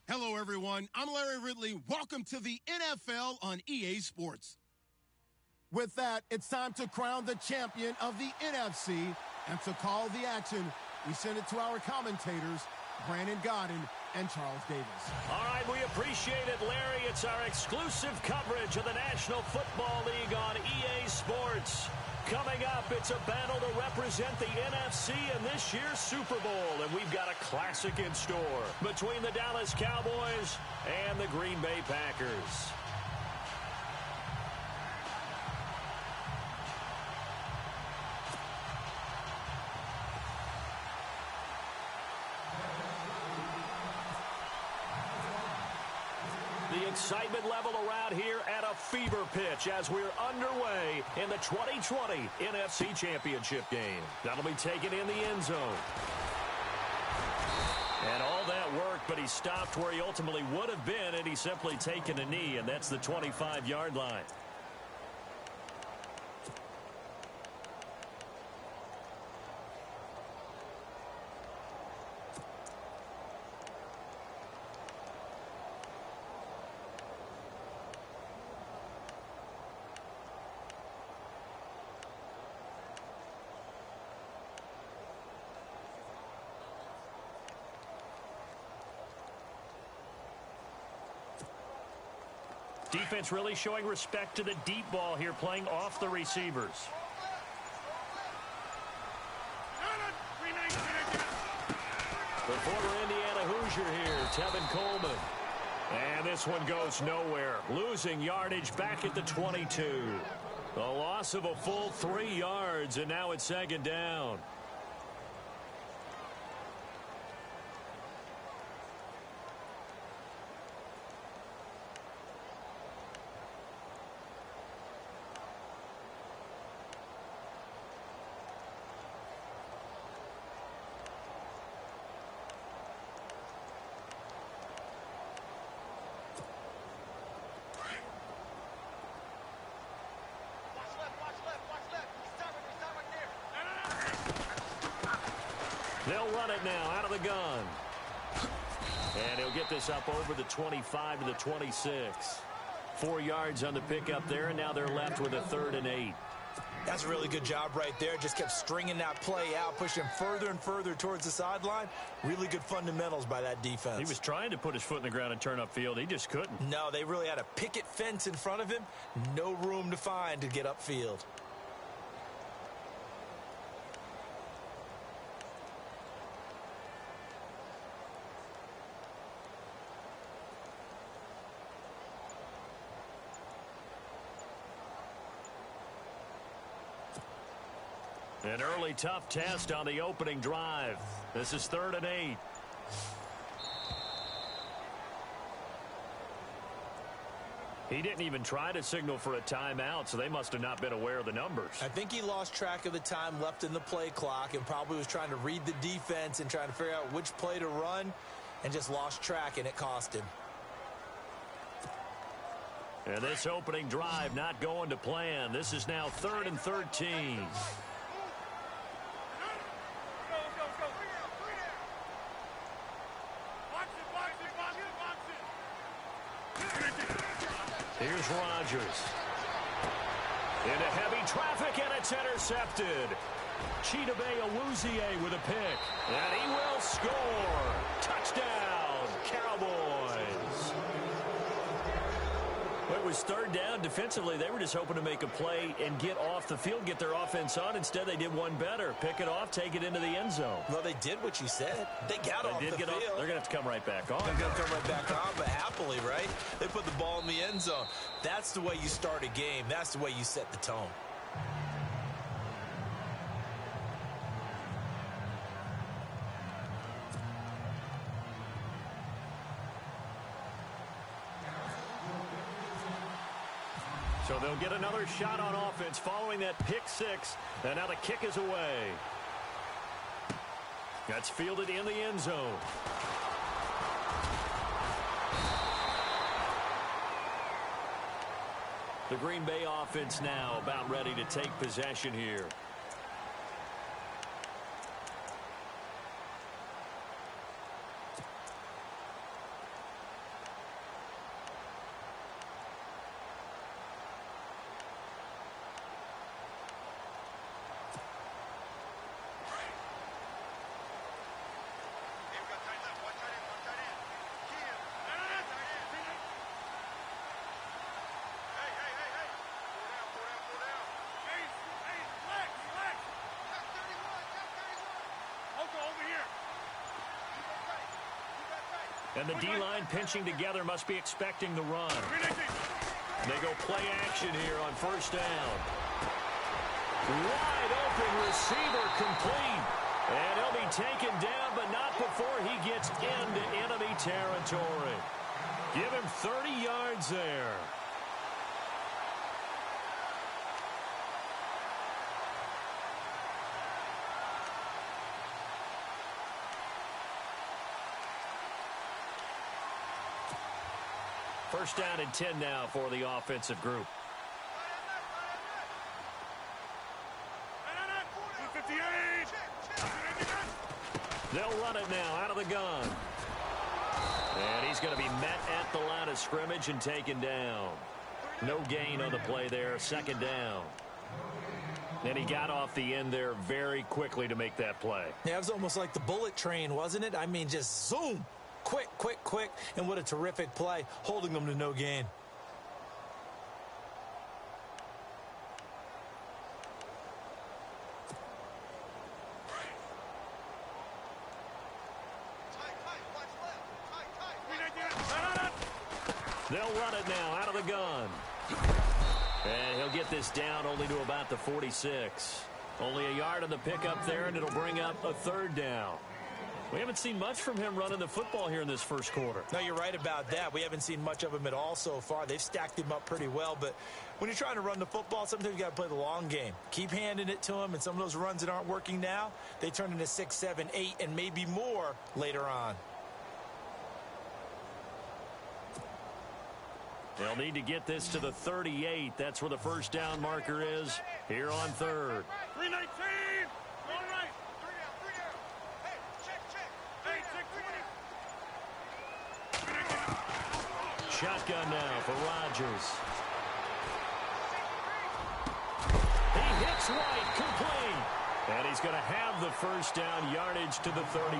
Hello, everyone. I'm Larry Ridley. Welcome to the NFL on EA Sports. With that, it's time to crown the champion of the NFC. And to call the action, we send it to our commentators, Brandon Godden and Charles Davis. All right, we appreciate it, Larry. It's our exclusive coverage of the National Football League on EA Sports. Coming up, it's a battle to represent the NFC in this year's Super Bowl, and we've got a classic in store between the Dallas Cowboys and the Green Bay Packers. The excitement level around here at a fever pitch as we're underway in the 2020 NFC Championship game. That'll be taken in the end zone. And all that work, but he stopped where he ultimately would have been, and he's simply taken a knee, and that's the 25-yard line. Defense really showing respect to the deep ball here, playing off the receivers. The former Indiana Hoosier here, Tevin Coleman. And this one goes nowhere, losing yardage back at the 22. A loss of a full 3 yards, and now it's second down. They'll run it now out of the gun. And he'll get this up over the 25 to the 26. 4 yards on the pickup there, and now they're left with a 3rd and 8. That's a really good job right there. Just kept stringing that play out, pushing further and further towards the sideline. Really good fundamentals by that defense. He was trying to put his foot in the ground and turn upfield. He just couldn't. No, they really had a picket fence in front of him. No room to find to get upfield. An early tough test on the opening drive. This is 3rd and 8. He didn't even try to signal for a timeout, so they must have not been aware of the numbers. I think he lost track of the time left in the play clock and probably was trying to read the defense and trying to figure out which play to run and just lost track, and it cost him. And this opening drive not going to plan. This is now 3rd and 13. Here's Rodgers. Into heavy traffic, and it's intercepted. Chidobe Awuzie with a pick. And he will score. Touchdown, Cowboys. Well, it was 3rd down. Defensively, they were just hoping to make a play and get off the field, get their offense on. Instead, they did one better. Pick it off, take it into the end zone. Well, they did what you said. They got off the field. They're going to have to come right back on. They're going to come right back on, but happily, right? They put the ball in the end zone. That's the way you start a game. That's the way you set the tone. So they'll get another shot on offense following that pick six. And now the kick is away. That's fielded in the end zone. The Green Bay offense now about ready to take possession here. And the D-line pinching together must be expecting the run. They go play action here on first down. Wide open receiver complete. And he'll be taken down, but not before he gets into enemy territory. Give him 30 yards there. First down and 10 now for the offensive group. They'll run it now out of the gun. And he's going to be met at the line of scrimmage and taken down. No gain on the play there. Second down. And he got off the end there very quickly to make that play. Yeah, it was almost like the bullet train, wasn't it? I mean, just zoom. Quick, quick, quick. And what a terrific play, holding them to no gain. They'll run it now out of the gun. And he'll get this down only to about the 46. Only a yard on the pickup there, and it'll bring up a third down. We haven't seen much from him running the football here in this first quarter. No, you're right about that. We haven't seen much of him at all so far. They've stacked him up pretty well, but when you're trying to run the football, sometimes you got to play the long game. Keep handing it to him, and some of those runs that aren't working now, they turn into 6, 7, 8, and maybe more later on. They'll need to get this to the 38. That's where the first down marker is here on third. 319. All right. 3 down. Hey, check. Hey, check 20. Shotgun now for Rodgers. He hits White complete. And he's going to have the first down yardage to the 35.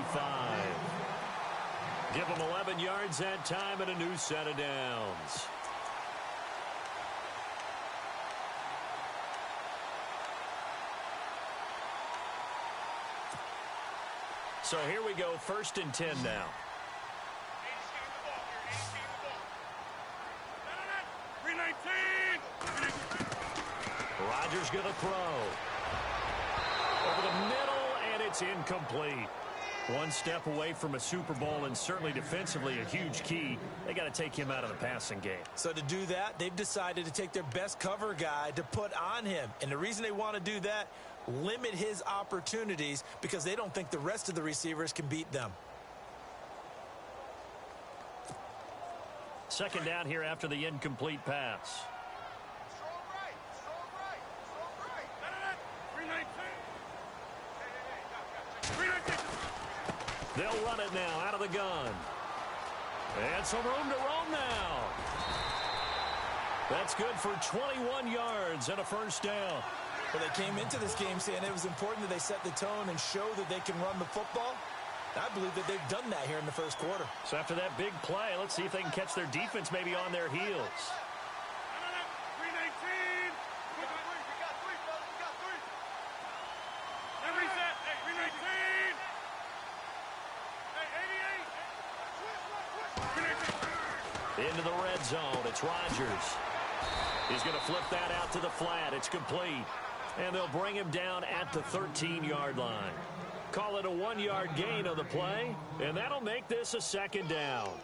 Give him 11 yards that time and a new set of downs. So here we go, first and 10 now. Rodgers going to throw. Over the middle, and it's incomplete. One step away from a Super Bowl, and certainly defensively a huge key. They got to take him out of the passing game. So to do that, they've decided to take their best cover guy to put on him. And the reason they want to do that, limit his opportunities because they don't think the rest of the receivers can beat them. Second down here after the incomplete pass. They'll run it now out of the gun. And some room to roam now. That's good for 21 yards and a first down. Well, they came into this game saying it was important that they set the tone and show that they can run the football. I believe that they've done that here in the first quarter. So after that big play, let's see if they can catch their defense maybe on their heels. 319. We got three, fellas. We got three. Every set. Hey, 319. Hey, 88. Into the red zone. It's Rodgers. He's going to flip that out to the flat. It's complete. And they'll bring him down at the 13-yard line. Call it a 1-yard gain on the play, and that'll make this a second down. Yeah,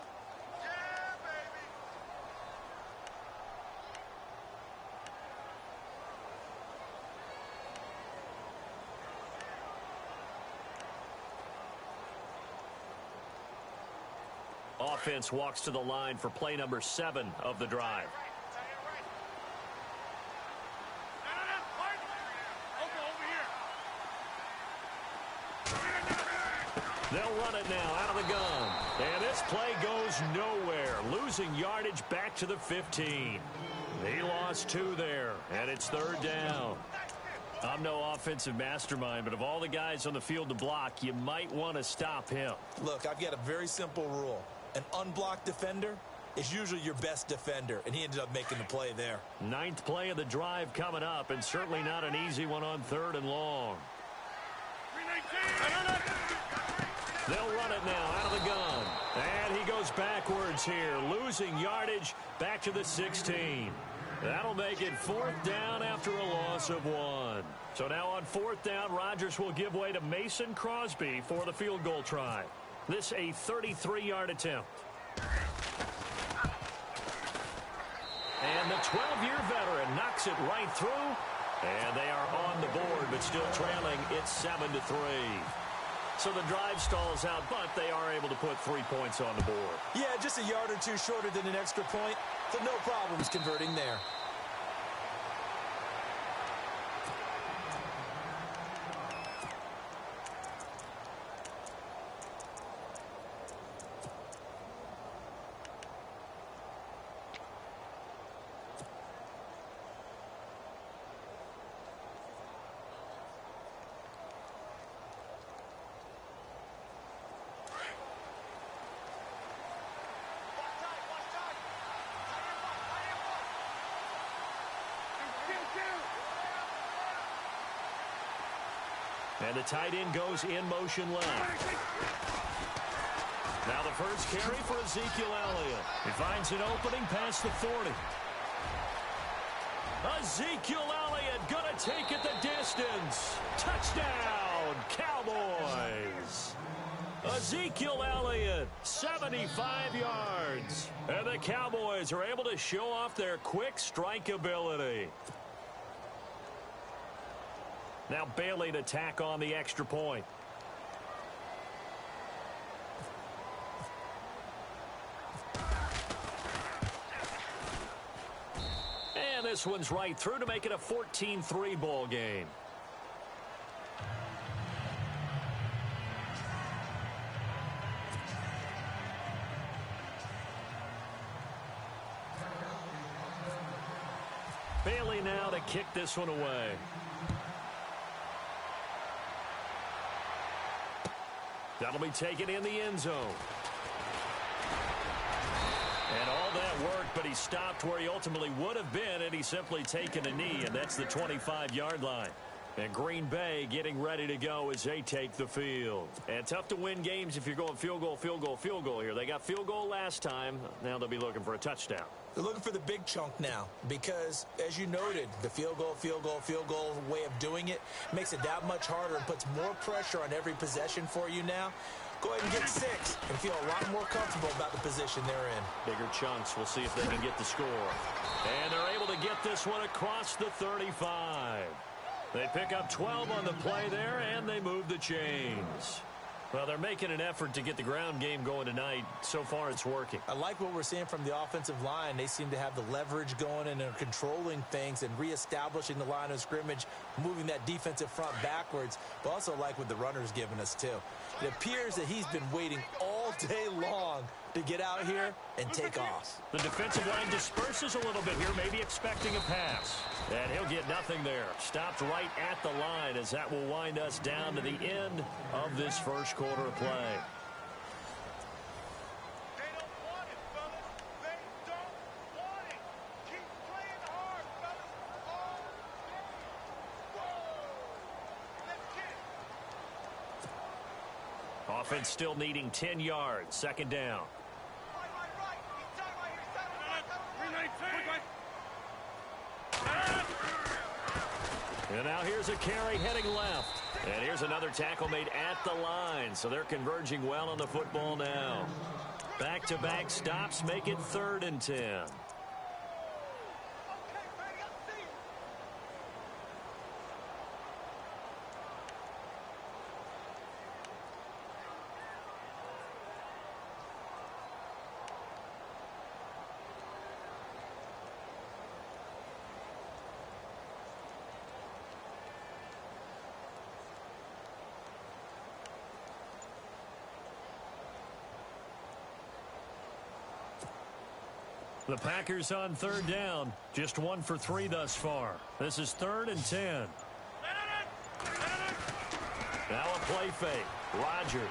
baby. Offense walks to the line for play number 7 of the drive. They'll run it now out of the gun. And this play goes nowhere. Losing yardage back to the 15. He lost 2 there, and it's third down. I'm no offensive mastermind, but of all the guys on the field to block, you might want to stop him. Look, I've got a very simple rule. An unblocked defender is usually your best defender, and he ended up making the play there. 9th play of the drive coming up, and certainly not an easy one on 3rd and long. 319. They'll run it now out of the gun. And he goes goes backwards here, losing yardage back to the 16. That'll make it 4th down after a loss of 1. So now on 4th down, Rodgers will give way to Mason Crosby for the field goal try. This a 33-yard attempt. And the 12-year veteran knocks it right through. And they are on the board, but still trailing. It's 7-3. So the drive stalls out, but they are able to put 3 points on the board. Yeah, just a yard or two shorter than an extra point. So no problems converting there. And the tight end goes in motion left. Now the first carry for Ezekiel Elliott. He finds an opening past the 40. Ezekiel Elliott going to take it the distance. Touchdown, Cowboys. Ezekiel Elliott, 75 yards. And the Cowboys are able to show off their quick strike ability. Now Bailey to tack on the extra point. And this one's right through to make it a 14-3 ball game. Bailey now to kick this one away. That'll be taken in the end zone. And all that work, but he stopped where he ultimately would have been, and he's simply taken a knee, and that's the 25-yard line. And Green Bay getting ready to go as they take the field. And tough to win games if you're going field goal, field goal, field goal here. They got field goal last time. Now they'll be looking for a touchdown. They're looking for the big chunk now because, as you noted, the field goal way of doing it makes it that much harder and puts more pressure on every possession for you now. Go ahead and get 6 and feel a lot more comfortable about the position they're in. Bigger chunks. We'll see if they can get the score. And they're able to get this one across the 35. They pick up 12 on the play there, and they move the chains. Well, they're making an effort to get the ground game going tonight. So far, it's working. I like what we're seeing from the offensive line. They seem to have the leverage going and are controlling things and reestablishing the line of scrimmage, moving that defensive front backwards. But also like what the runner's giving us, too. It appears that he's been waiting all day long to get out here and take off. The defensive line disperses a little bit here, maybe expecting a pass. And he'll get nothing there. Stopped right at the line as that will wind us down to the end of this first quarter of play. They don't want it, fellas. They don't want it. Keep playing hard, fellas. All day. Whoa. Let's kick. Offense still needing 10 yards. Second down. Right. He's done right here. He's done right. 319. And now here's a carry heading left. And here's another tackle made at the line. So they're converging well on the football now. Back-to-back stops make it 3rd and 10. The Packers on 3rd down. Just 1 for 3 thus far. This is 3rd and 10. Now a play fake. Rodgers.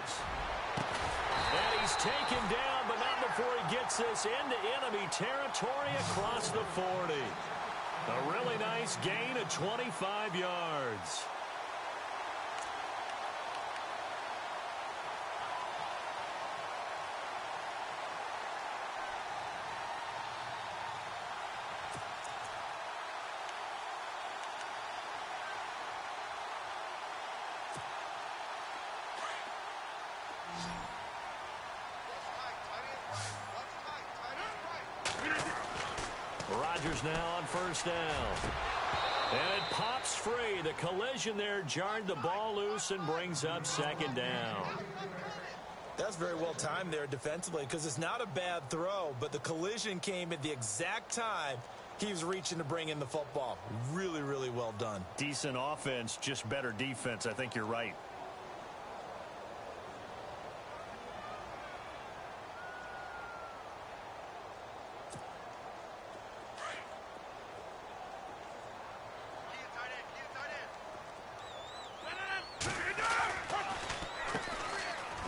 And he's taken down, but not before he gets this into enemy territory across the 40. A really nice gain of 25 yards. Rodgers now on first down. And it pops free. The collision there jarred the ball loose and brings up second down. That's very well timed there defensively because it's not a bad throw, but the collision came at the exact time he was reaching to bring in the football. Really, really well done. Decent offense, just better defense. I think you're right.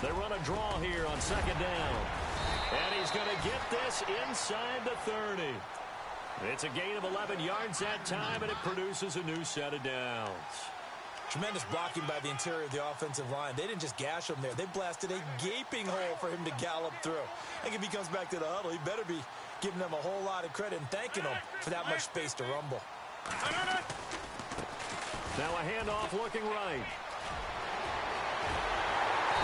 They run a draw here on second down. And he's going to get this inside the 30. It's a gain of 11 yards that time, and it produces a new set of downs. Tremendous blocking by the interior of the offensive line. They didn't just gash him there. They blasted a gaping hole for him to gallop through. I think if he comes back to the huddle, he better be giving them a whole lot of credit and thanking them for that much space to rumble. Now a handoff looking right.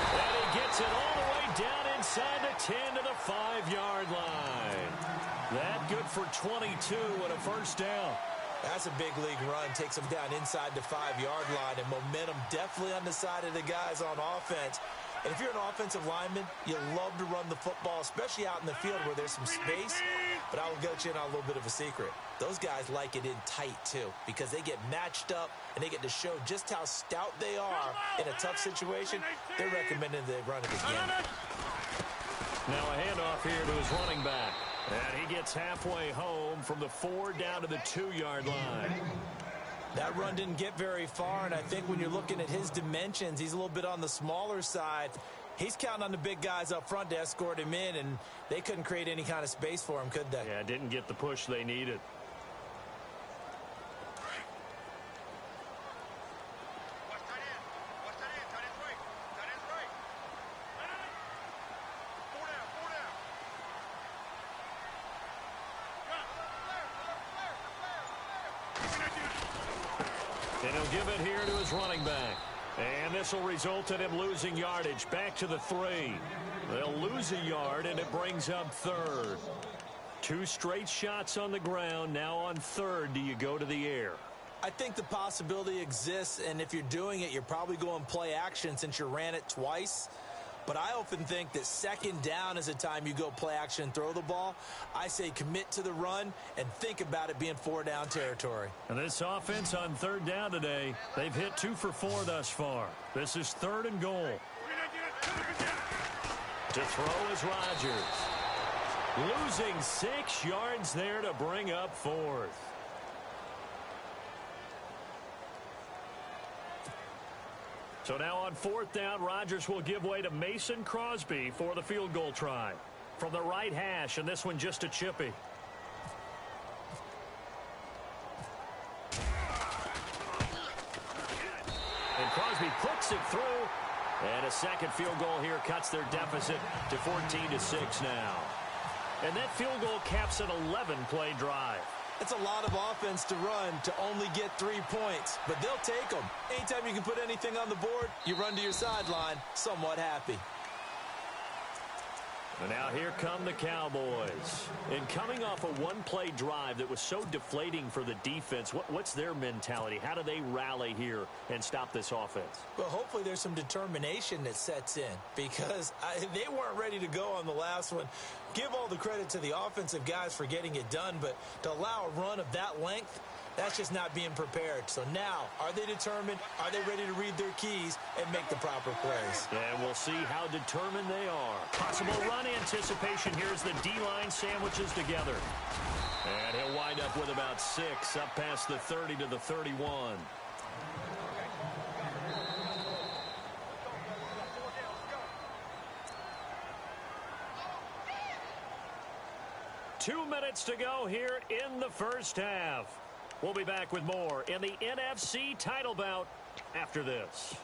And he gets it all the way down inside the 10 to the 5-yard line. That good for 22 and a first down. That's a big league run. Takes them down inside the 5-yard line, and momentum definitely on the side of the guys on offense. And if you're an offensive lineman, you love to run the football, especially out in the field where there's some space. But I will get you in on a little bit of a secret. Those guys like it in tight, too, because they get matched up and they get to show just how stout they are in a tough situation. They're recommending they run it again. Now a handoff here to his running back. And he gets halfway home from the 4 down to the 2-yard line. That run didn't get very far, and I think when you're looking at his dimensions, he's a little bit on the smaller side. He's counting on the big guys up front to escort him in, and they couldn't create any kind of space for him, could they? Yeah, didn't get the push they needed. And he'll give it here to his running back. And this will result in him losing yardage back to the 3. They'll lose a yard, and it brings up third. 2 straight shots on the ground. Now on third, do you go to the air? I think the possibility exists, and if you're doing it, you're probably going play action since you ran it twice. But I often think that second down is a time you go play action and throw the ball. I say commit to the run and think about it being 4-down territory. And this offense on third down today, they've hit 2 for 4 thus far. This is 3rd and goal. To throw is Rodgers. Losing 6 yards there to bring up 4th. So now on 4th down, Rodgers will give way to Mason Crosby for the field goal try. From the right hash, and this one just a chippy. And Crosby puts it through. And a second field goal here cuts their deficit to 14-6 now. And that field goal caps an 11-play drive. It's a lot of offense to run to only get 3 points, but they'll take them. Anytime you can put anything on the board, you run to your sideline somewhat happy. And now here come the Cowboys. And coming off a one-play drive that was so deflating for the defense, what's their mentality? How do they rally here and stop this offense? Well, hopefully there's some determination that sets in because they weren't ready to go on the last one. Give all the credit to the offensive guys for getting it done, but to allow a run of that length, that's just not being prepared. So now, are they determined? Are they ready to read their keys and make the proper plays? And we'll see how determined they are. Possible run anticipation here as the D-line sandwiches together. And he'll wind up with about 6 up past the 30 to the 31. Two minutes to go here in the first half. We'll be back with more in the NFC title bout after this.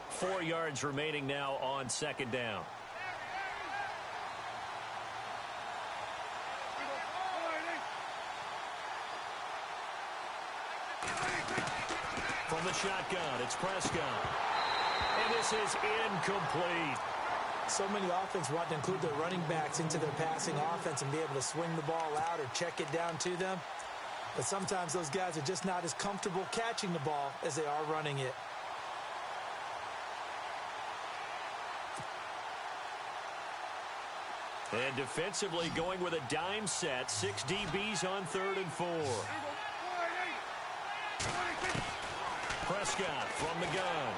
Four yards remaining now on second down. From From the shotgun, it's Prescott. And this is incomplete. So many offense want to include their running backs into their passing offense and be able to swing the ball out or check it down to them. But sometimes those guys are just not as comfortable catching the ball as they are running it. And defensively going with a dime set. 6 DBs on 3rd and 4. Prescott from the gun.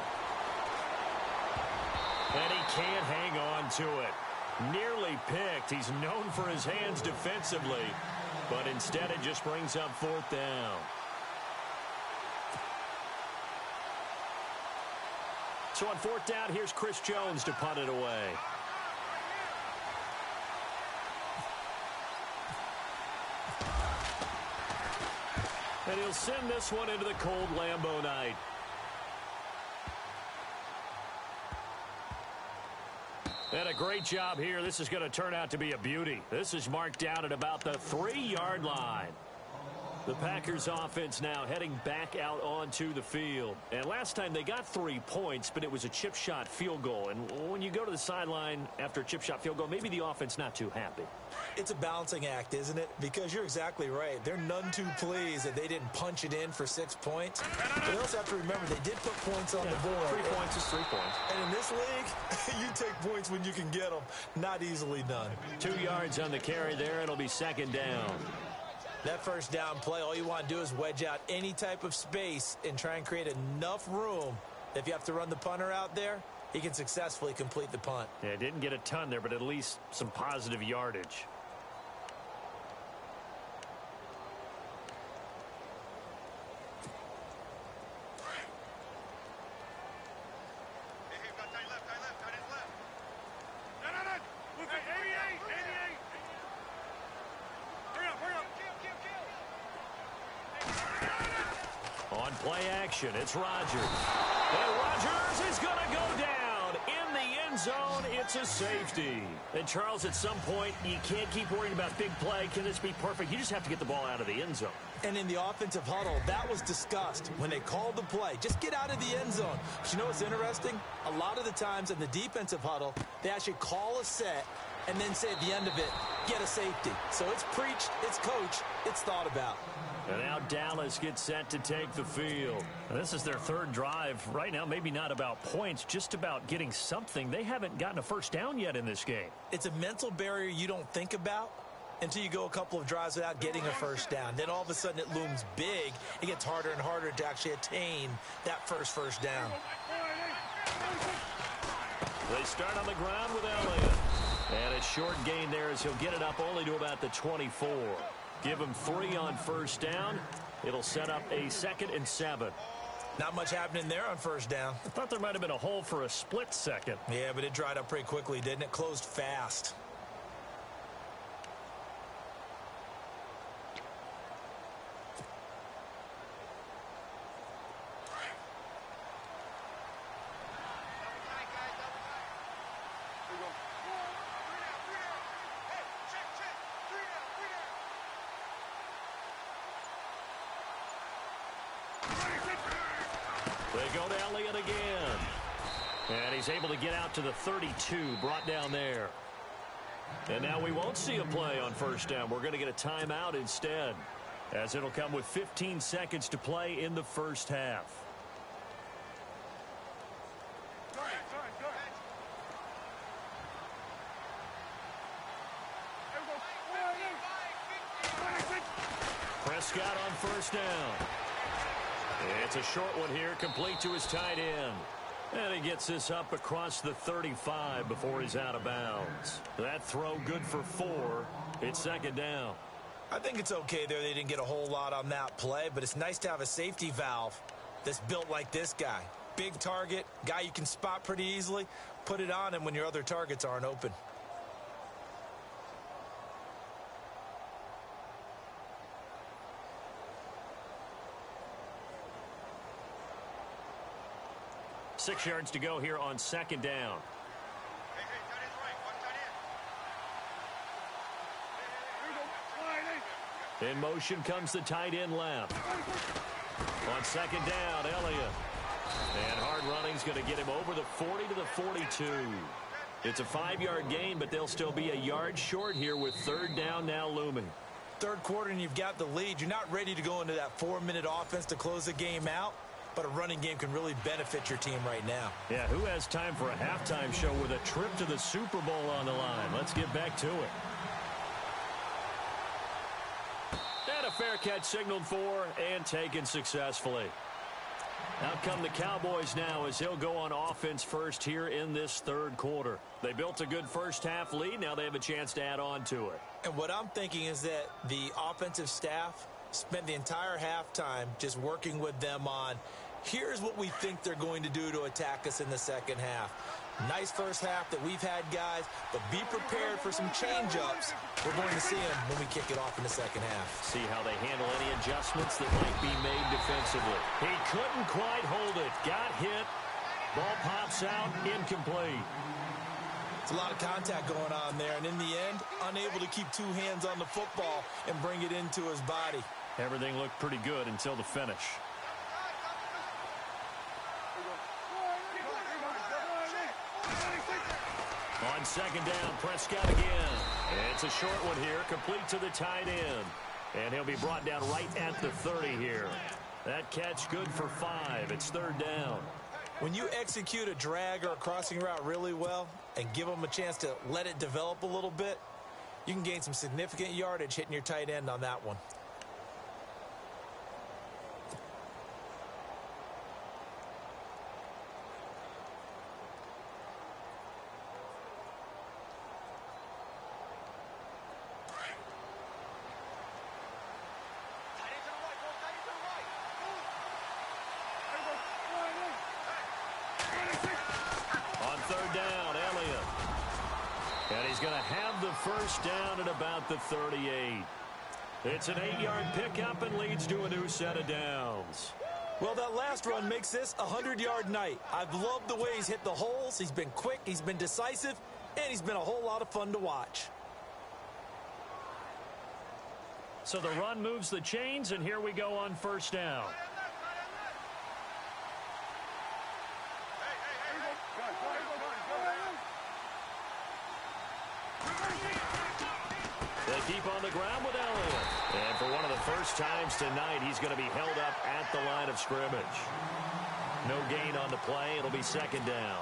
And he can't hang on to it. Nearly picked. He's known for his hands defensively. But instead it just brings up 4th down. So on 4th down, here's Chris Jones to punt it away. And he'll send this one into the cold Lambeau night. And a great job here. This is going to turn out to be a beauty. This is marked down at about the 3-yard line. The Packers offense now heading back out onto the field. And last time they got 3 points, but it was a chip shot field goal. And when you go to the sideline after a chip shot field goal, maybe the offense not too happy. It's a balancing act, isn't it? Because you're exactly right. They're none too pleased that they didn't punch it in for 6 points. But they also have to remember they did put points on the board. 3 points is 3 points. And in this league, you take points when you can get them. Not easily done. 2 yards on the carry there. It'll be 2nd down. That 1st down play, all you want to do is wedge out any type of space and try and create enough room that if you have to run the punter out there, he can successfully complete the punt. Yeah, didn't get a ton there, but at least some positive yardage. On play action, it's Rodgers. And Rodgers is going to go down. In the end zone, it's a safety. And Charles, at some point, you can't keep worrying about big play. Can this be perfect? You just have to get the ball out of the end zone. And in the offensive huddle, that was discussed when they called the play. Just get out of the end zone. But you know what's interesting? A lot of the times in the defensive huddle, they actually call a set and then say at the end of it, get a safety. So it's preached, it's coached, it's thought about. And now Dallas gets set to take the field. And this is their 3rd drive. Right now, maybe not about points, just about getting something. They haven't gotten a 1st down yet in this game. It's a mental barrier you don't think about until you go a couple of drives without getting a 1st down. Then all of a sudden it looms big. It gets harder and harder to actually attain that first down. They start on the ground with Elliott. And a short gain there as he'll get it up only to about the 24. Give him 3 on 1st down. It'll set up a 2nd and 7. Not much happening there on 1st down. I thought there might have been a hole for a split second. Yeah, but it dried up pretty quickly, didn't it? Closed fast. They go to Elliott again. And he's able to get out to the 32, brought down there. And now we won't see a play on 1st down. We're going to get a timeout instead, as it'll come with 15 seconds to play in the 1st half. Prescott on 1st down. It's a short one here, complete to his tight end. And he gets this up across the 35 before he's out of bounds. That throw good for 4. It's 2nd down. I think it's okay there. They didn't get a whole lot on that play, but it's nice to have a safety valve that's built like this guy. Big target, guy you can spot pretty easily. Put it on him when your other targets aren't open. Six yards to go here on 2nd down. In motion comes the tight end left. On second down, Elliott. And hard running's going to get him over the 40 to the 42. It's a 5-yard gain, but they'll still be a yard short here with third down now looming. Third quarter and you've got the lead. You're not ready to go into that 4-minute offense to close the game out, but a running game can really benefit your team right now. Yeah, who has time for a halftime show with a trip to the Super Bowl on the line? Let's get back to it. And a fair catch signaled for and taken successfully. Out come the Cowboys now as he'll go on offense first here in this third quarter. They built a good first half lead. Now they have a chance to add on to it. And what I'm thinking is that the offensive staff spent the entire halftime just working with them on, here's what we think they're going to do to attack us in the second half. Nice first half that we've had, guys, but be prepared for some change-ups. We're going to see them when we kick it off in the second half. See how they handle any adjustments that might be made defensively. He couldn't quite hold it. Got hit. Ball pops out. Incomplete. It's a lot of contact going on there, and in the end, unable to keep two hands on the football and bring it into his body. Everything looked pretty good until the finish. On second down, Prescott again. It's a short one here, complete to the tight end. And he'll be brought down right at the 30 here. That catch good for 5. It's third down. When you execute a drag or a crossing route really well and give them a chance to let it develop a little bit, you can gain some significant yardage hitting your tight end on that one. Going to have the first down at about the 38. It's an 8-yard pickup and leads to a new set of downs. Well, that last run makes this a 100-yard night. I've loved the way he's hit the holes. He's been quick, he's been decisive, and he's been a whole lot of fun to watch. So the run moves the chains, and here we go on first down. They keep on the ground with Elliott. And for one of the first times tonight, he's going to be held up at the line of scrimmage. No gain on the play. It'll be second down.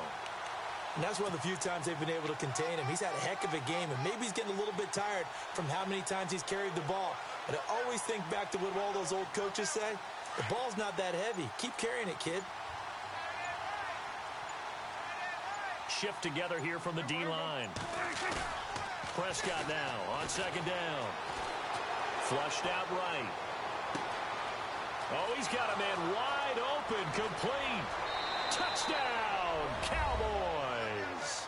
And that's one of the few times they've been able to contain him. He's had a heck of a game, and maybe he's getting a little bit tired from how many times he's carried the ball. But I always think back to what all those old coaches say. The ball's not that heavy. Keep carrying it, kid. Shift together here from the D-line. Prescott now on second down. Flushed out right. Oh, he's got a man wide open, complete. Touchdown, Cowboys.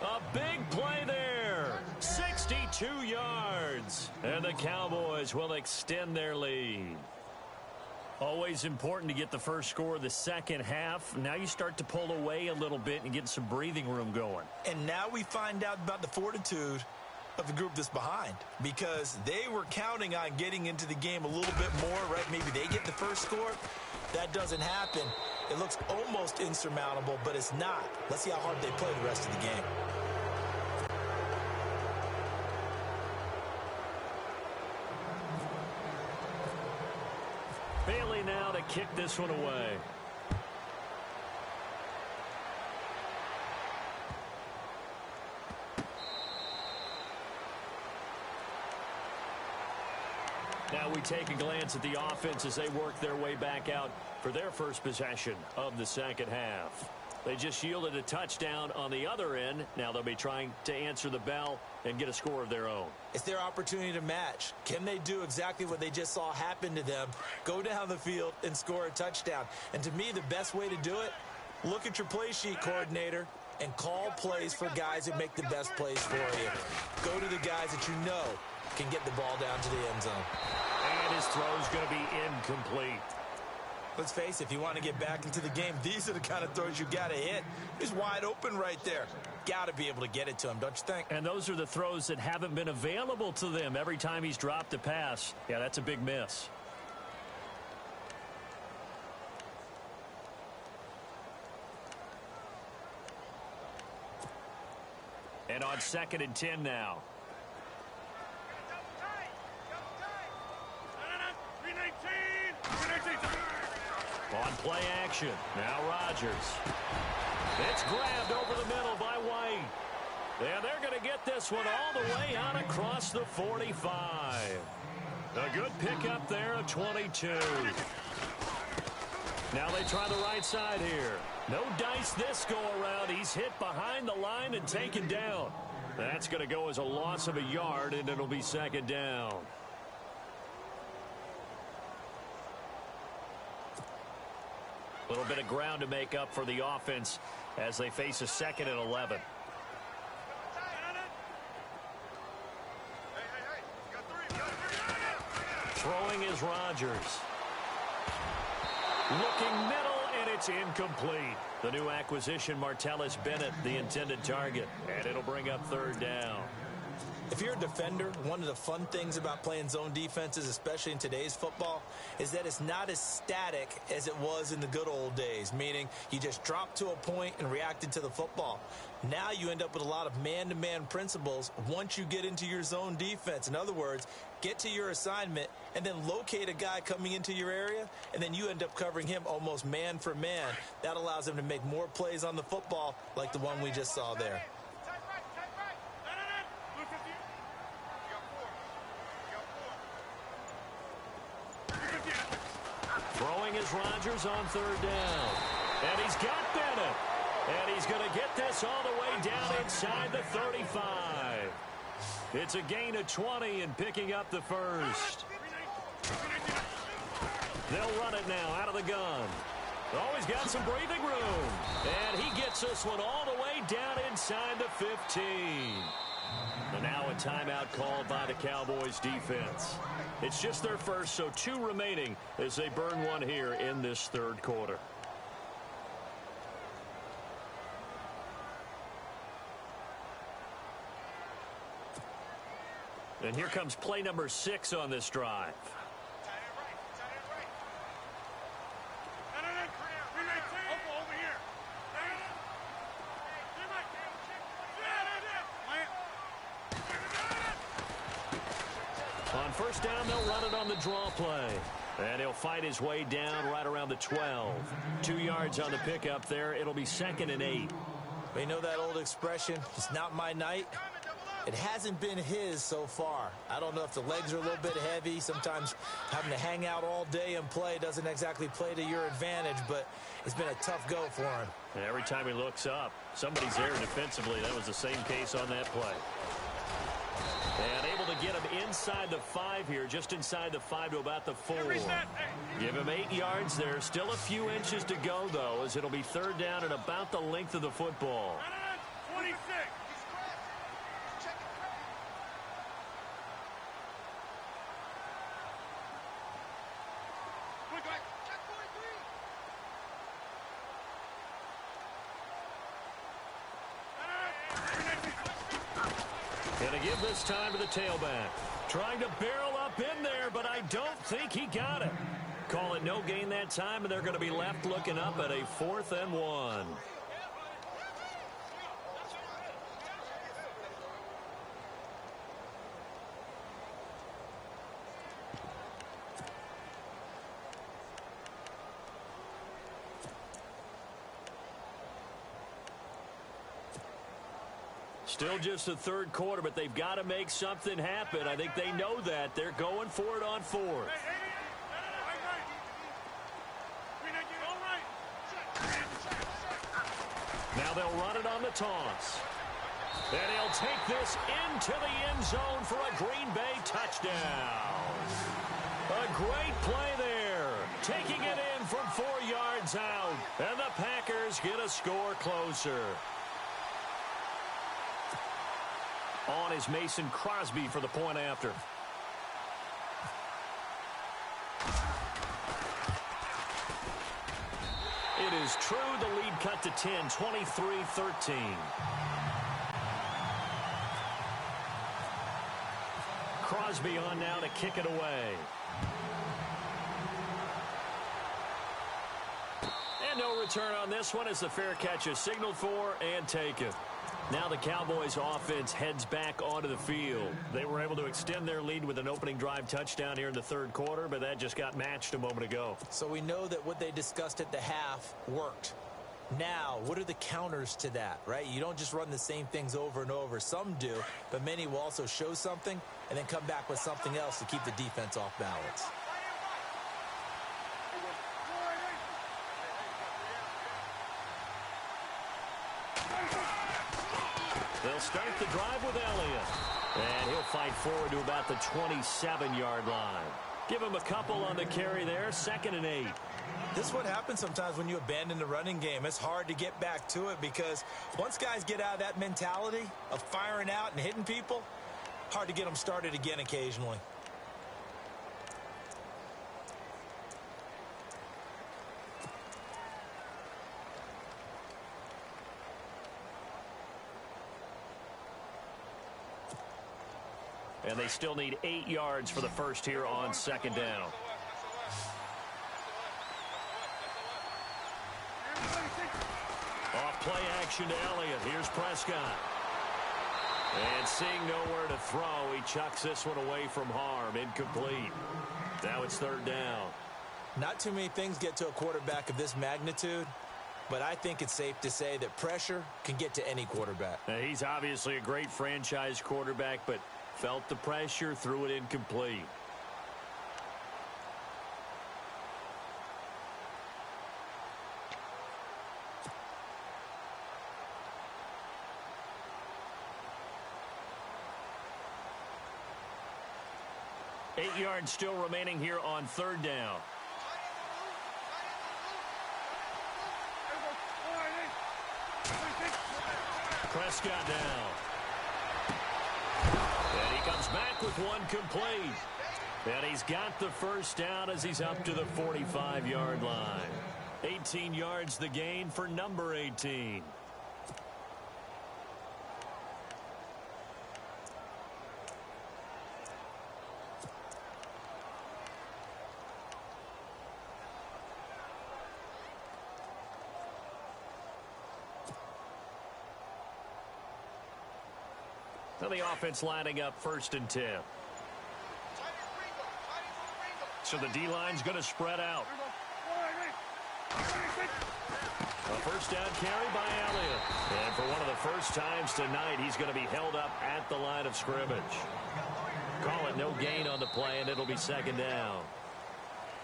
A big play there. 62 yards. And the Cowboys will extend their lead. Always important to get the first score of the second half. Now you start to pull away a little bit and get some breathing room going. And now we find out about the fortitude of the group that's behind, because they were counting on getting into the game a little bit more, right? Maybe they get the first score. That doesn't happen. It looks almost insurmountable, but it's not. Let's see how hard they play the rest of the game. Bailey now to kick this one away. Now we take a glance at the offense as they work their way back out for their first possession of the second half. They just yielded a touchdown on the other end. Now they'll be trying to answer the bell and get a score of their own. It's their opportunity to match. Can they do exactly what they just saw happen to them? Go down the field and score a touchdown. And to me, the best way to do it, look at your play sheet coordinator and call plays for guys that make the best plays for you. Go to the guys that you know can get the ball down to the end zone. And his throw's going to be incomplete. Let's face it, if you want to get back into the game, these are the kind of throws you got to hit. He's wide open right there. Got to be able to get it to him, don't you think? And those are the throws that haven't been available to them every time he's dropped a pass. Yeah, that's a big miss. on 2nd and 10 now. On play action, now Rodgers. It's grabbed over the middle by White. And they're going to get this one all the way out across the 45. A good pickup there at 22. Now they try the right side here. No dice this go-around. He's hit behind the line and taken down. That's going to go as a loss of a yard, and it'll be 2nd down. A little bit of ground to make up for the offense as they face a 2nd and 11. Throwing is Rodgers. Looking middle, and it's incomplete. The new acquisition, Martellus Bennett, the intended target. And it'll bring up 3rd down. If you're a defender, one of the fun things about playing zone defenses, especially in today's football, is that it's not as static as it was in the good old days, meaning you just dropped to a point and reacted to the football. Now you end up with a lot of man-to-man principles once you get into your zone defense. In other words, get to your assignment and then locate a guy coming into your area, and then you end up covering him almost man for man. That allows him to make more plays on the football like the one we just saw there. Throwing is Rodgers on 3rd down. And he's got Bennett. And he's going to get this all the way down inside the 35. It's a gain of 20 and picking up the first. They'll run it now out of the gun. Oh, he's got some breathing room. And he gets this one all the way down inside the 15. And now a timeout called by the Cowboys defense. It's just their first, so 2 remaining as they burn one here in this 3rd quarter. And here comes play number 6 on this drive. On 1st down, they'll run it on the draw play. And he'll fight his way down right around the 12. 2 yards on the pickup there. It'll be 2nd and 8. You know that old expression, it's not my night? It hasn't been his so far. I don't know if the legs are a little bit heavy. Sometimes having to hang out all day and play doesn't exactly play to your advantage, but it's been a tough go for him. And every time he looks up, somebody's there defensively. That was the same case on that play. And able to get him inside the 5 here, just inside the 5 to about the 4. Give him 8 yards there. Still a few inches to go, though, as it'll be 3rd down and about the length of the football. 26. Going to give this time to the tailback. Trying to barrel up in there, but I don't think he got it. Call it no gain that time, and they're going to be left looking up at a 4th and 1. Still just the 3rd quarter, but they've got to make something happen. I think they know that. They're going for it on 4th. Now they'll run it on the toss. And he'll take this into the end zone for a Green Bay touchdown. A great play there. Taking it in from 4 yards out. And the Packers get a score closer. On is Mason Crosby for the point after. It is true. The lead cut to 10, 23-13. Crosby on now to kick it away. And no return on this one as the fair catch is signaled for and taken. Now the Cowboys offense heads back onto the field. They were able to extend their lead with an opening drive touchdown here in the third quarter, but that just got matched a moment ago. So we know that what they discussed at the half worked. Now, what are the counters to that, right? You don't just run the same things over and over. Some do, but many will also show something and then come back with something else to keep the defense off balance. They'll start the drive with Elliott. And he'll fight forward to about the 27-yard line. Give him a couple on the carry there, 2nd and 8. This is what happens sometimes when you abandon the running game. It's hard to get back to it because once guys get out of that mentality of firing out and hitting people, hard to get them started again occasionally. And they still need 8 yards for the first here on 2nd down. Off play action to Elliott. Here's Prescott. And seeing nowhere to throw, he chucks this one away from harm. Incomplete. Now it's 3rd down. Not too many things get to a quarterback of this magnitude, but I think it's safe to say that pressure can get to any quarterback. Now, he's obviously a great franchise quarterback, but felt the pressure, threw it incomplete. Eight yards still remaining here on 3rd down. Prescott down. And he comes back with one complete. And he's got the first down as he's up to the 45-yard line. 18 yards the gain for number 18. So the offense lining up 1st and 10. So the D-line's going to spread out. A first down carry by Elliott. And for one of the first times tonight, he's going to be held up at the line of scrimmage. Call it no gain on the play, and it'll be 2nd down.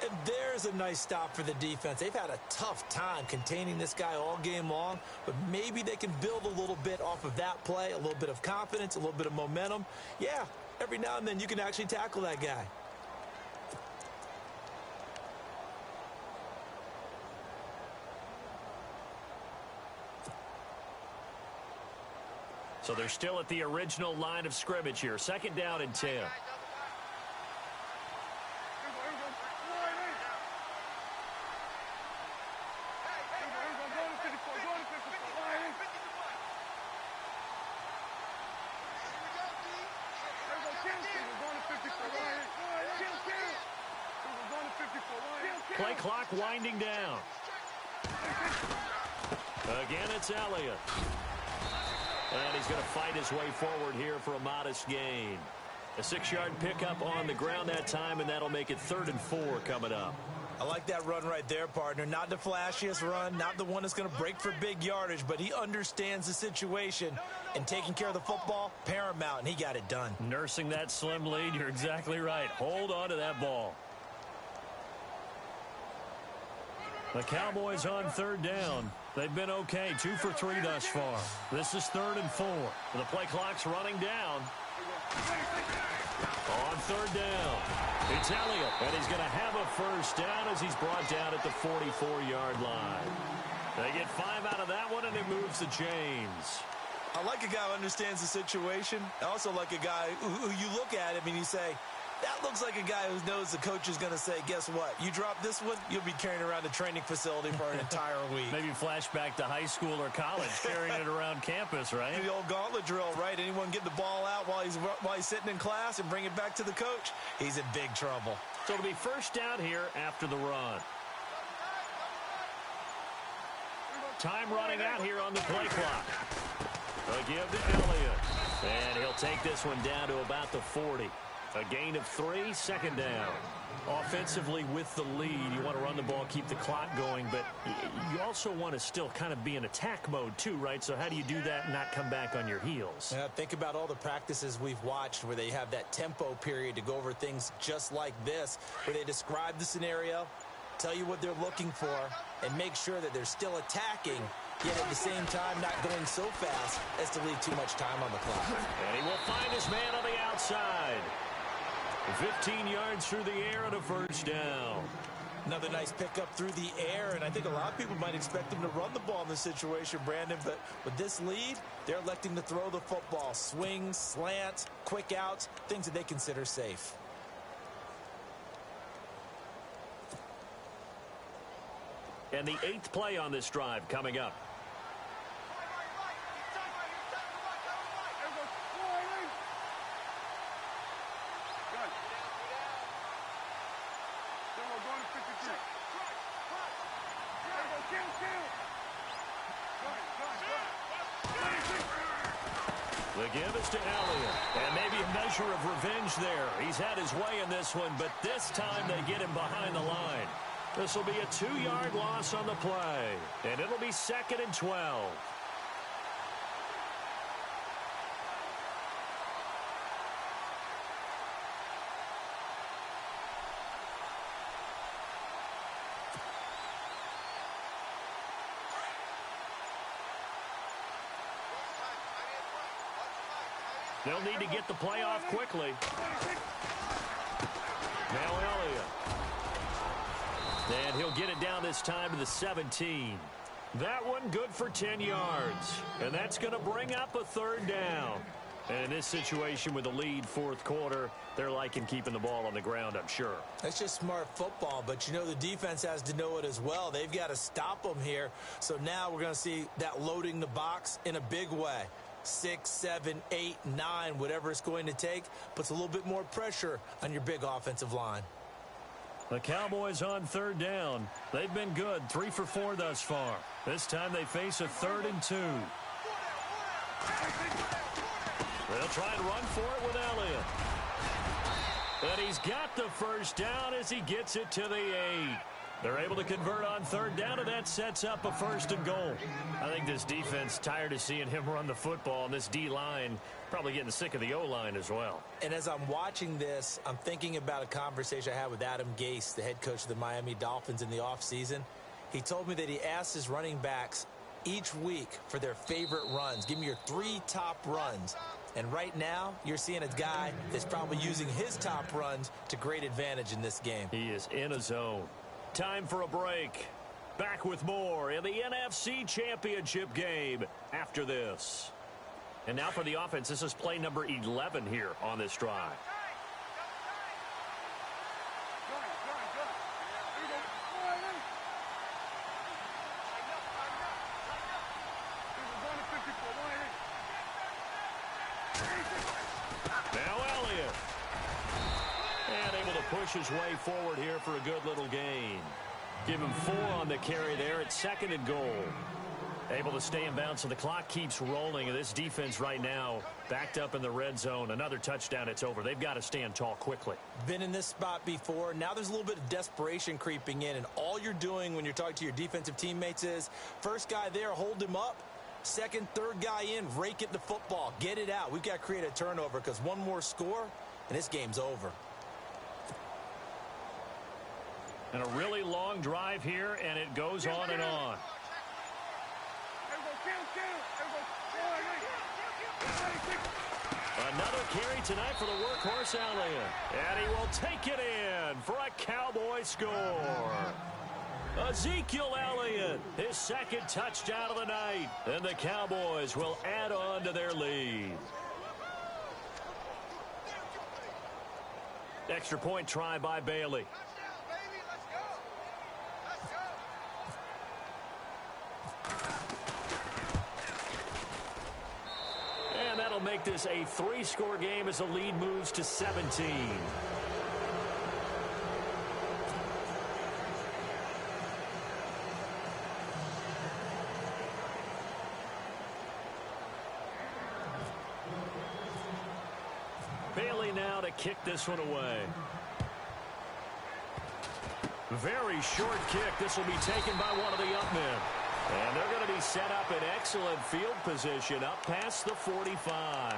And there's a nice stop for the defense. They've had a tough time containing this guy all game long, but maybe they can build a little bit off of that play, a little bit of confidence, a little bit of momentum. Yeah, every now and then you can actually tackle that guy. So they're still at the original line of scrimmage here. 2nd down and 10. Play clock winding down. Again, it's Elliott. And he's going to fight his way forward here for a modest gain. A 6-yard pickup on the ground that time, and that'll make it 3rd and 4 coming up. I like that run right there, partner. Not the flashiest run, not the one that's going to break for big yardage, but he understands the situation, and taking care of the football, paramount, and he got it done. Nursing that slim lead, you're exactly right. Hold on to that ball. The Cowboys on 3rd down. They've been okay, 2 for 3 thus far. This is 3rd and 4. The play clock's running down. On 3rd down, it's Elliott, and he's going to have a first down as he's brought down at the 44-yard line. They get 5 out of that one, and it moves the chains. I like a guy who understands the situation. I also like a guy who you look at him and you say, that looks like a guy who knows the coach is going to say, guess what? You drop this one, you'll be carrying around the training facility for an entire week. Maybe flashback to high school or college, carrying it around campus, right? The old gauntlet drill, right? Anyone get the ball out while he's sitting in class and bring it back to the coach, he's in big trouble. So it'll be first down here after the run. Time running out here on the play clock. A give to Elliott. And he'll take this one down to about the 40. A gain of 3, second down. Offensively with the lead, you want to run the ball, keep the clock going, but you also want to still kind of be in attack mode too, right? So how do you do that and not come back on your heels? Think about all the practices we've watched where they have that tempo period to go over things just like this, where they describe the scenario, tell you what they're looking for, and make sure that they're still attacking, yet at the same time not going so fast as to leave too much time on the clock. And he will find his man on the outside. 15 yards through the air and a first down. Another nice pickup through the air, and I think a lot of people might expect him to run the ball in this situation, Brandon, but with this lead, they're electing to throw the football. Swings, slants, quick outs, things that they consider safe. And the 8th play on this drive coming up. The give is to Elliott. And maybe a measure of revenge there. He's had his way in this one, but this time they get him behind the line. This will be a 2-yard loss on the play. And it'll be 2nd and 12. They'll need to get the play off quickly. Now Elliott. And he'll get it down this time to the 17. That one good for 10 yards. And that's going to bring up a 3rd down. And in this situation with the lead 4th quarter, they're liking keeping the ball on the ground, I'm sure. That's just smart football, but you know the defense has to know it as well. They've got to stop them here. So now we're going to see that loading the box in a big way. 6, 7, 8, 9, whatever it's going to take, puts a little bit more pressure on your big offensive line. The Cowboys on 3rd down. They've been good, 3 for 4 thus far. This time they face a 3rd and 2. They'll try and run for it with Elliott. And he's got the first down as he gets it to the 8. They're able to convert on 3rd down, and that sets up a 1st and goal. I think this defense tired of seeing him run the football, and this D-line probably getting sick of the O-line as well. And as I'm watching this, I'm thinking about a conversation I had with Adam Gase, the head coach of the Miami Dolphins in the offseason. He told me that he asked his running backs each week for their favorite runs. Give me your 3 top runs. And right now, you're seeing a guy that's probably using his top runs to great advantage in this game. He is in a zone. Time for a break. Back with more in the NFC Championship game after this. And now for the offense, this is play number 11 here on this drive. Now Elliott. And able to push his way forward here for a good little gain. Give him 4 on the carry there at 2nd and goal. Able to stay in bounds, so the clock keeps rolling. And this defense right now backed up in the red zone. Another touchdown, it's over. They've got to stand tall quickly. Been in this spot before. Now there's a little bit of desperation creeping in. And all you're doing when you're talking to your defensive teammates is, first guy there, hold him up. Second, third guy in, rake it the football. Get it out. We've got to create a turnover because one more score, and this game's over. And a really long drive here, and it goes on and on. Another carry tonight for the workhorse Elliott. And he will take it in for a Cowboy score. Ezekiel Elliott, his 2nd touchdown of the night. And the Cowboys will add on to their lead. Extra point try by Bailey. And that'll make this a 3-score game as the lead moves to 17. now to kick this one away. Very short kick. This will be taken by one of the up men. And they're going to be set up in excellent field position up past the 45.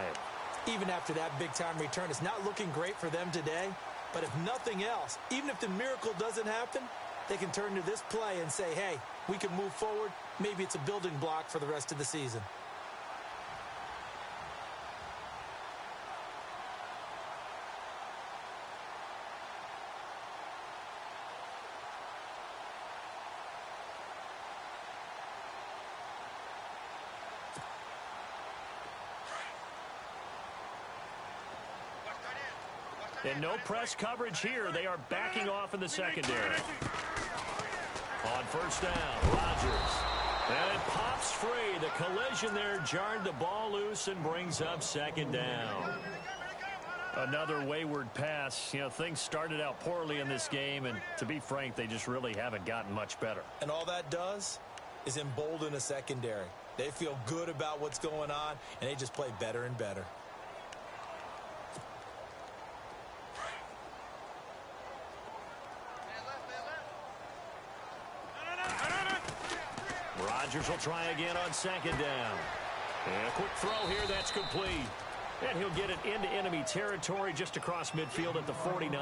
Even after that big-time return, it's not looking great for them today. But if nothing else, even if the miracle doesn't happen, they can turn to this play and say, hey, we can move forward. Maybe it's a building block for the rest of the season. And no press coverage here. They are backing off in the secondary. On first down, Rodgers. And it pops free. The collision there jarred the ball loose and brings up second down. Another wayward pass. You know, things started out poorly in this game, and to be frank, they just really haven't gotten much better. And all that does is embolden a secondary. They feel good about what's going on, and they just play better and better. Rodgers will try again on second down. And a quick throw here, that's complete. And he'll get it into enemy territory just across midfield at the 49.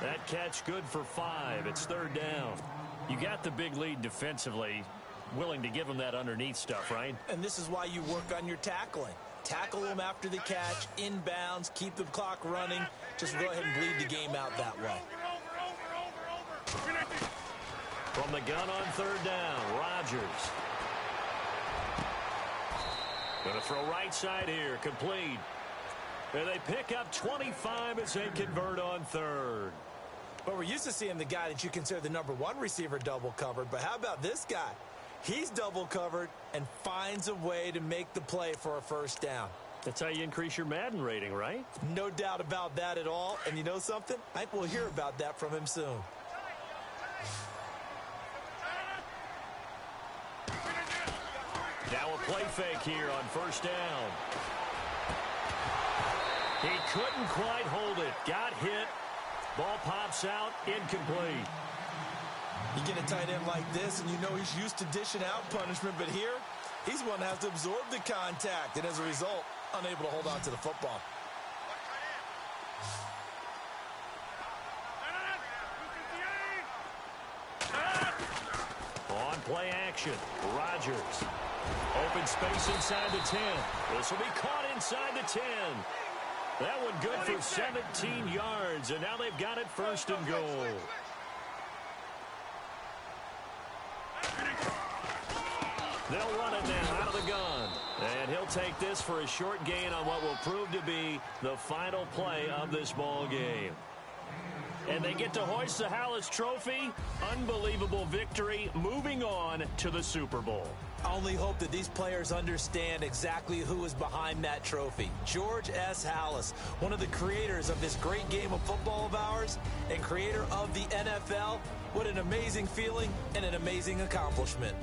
That catch good for 5. It's third down. You got the big lead defensively. Willing to give them that underneath stuff, right? And this is why you work on your tackling. Tackle them after the catch, inbounds, keep the clock running. Just go ahead and bleed the game out that way. From the gun on third down, Rodgers. Going to throw right side here, complete. And they pick up 25 as they convert on third. But we're used to seeing the guy that you consider the #1 receiver double covered. But how about this guy? He's double covered and finds a way to make the play for a first down. That's how you increase your Madden rating, right? No doubt about that at all. And you know something? I think we'll hear about that from him soon. Now a play fake here on first down. He couldn't quite hold it. Got hit. Ball pops out. Incomplete. You get a tight end like this, and you know he's used to dishing out punishment, but here, he's one that has to absorb the contact, and as a result, unable to hold on to the football. On play action, Rodgers. Open space inside the 10. This will be caught inside the 10. That one good for 17 yards, and now they've got it first and goal. They'll run it now out of the gun. And he'll take this for a short gain on what will prove to be the final play of this ball game. And they get to hoist the Hallis Trophy. Unbelievable victory, moving on to the Super Bowl. I only hope that these players understand exactly who is behind that trophy. George S. Hallis, one of the creators of this great game of football of ours and creator of the NFL. What an amazing feeling and an amazing accomplishment.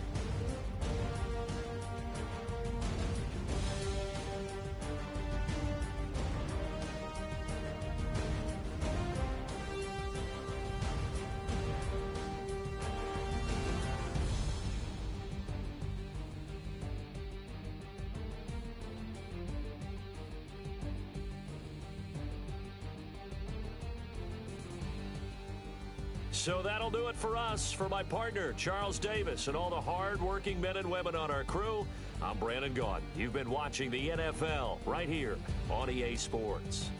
So that'll do it for us. For my partner, Charles Davis, and all the hard-working men and women on our crew, I'm Brandon Gaudin. You've been watching the NFL right here on EA Sports.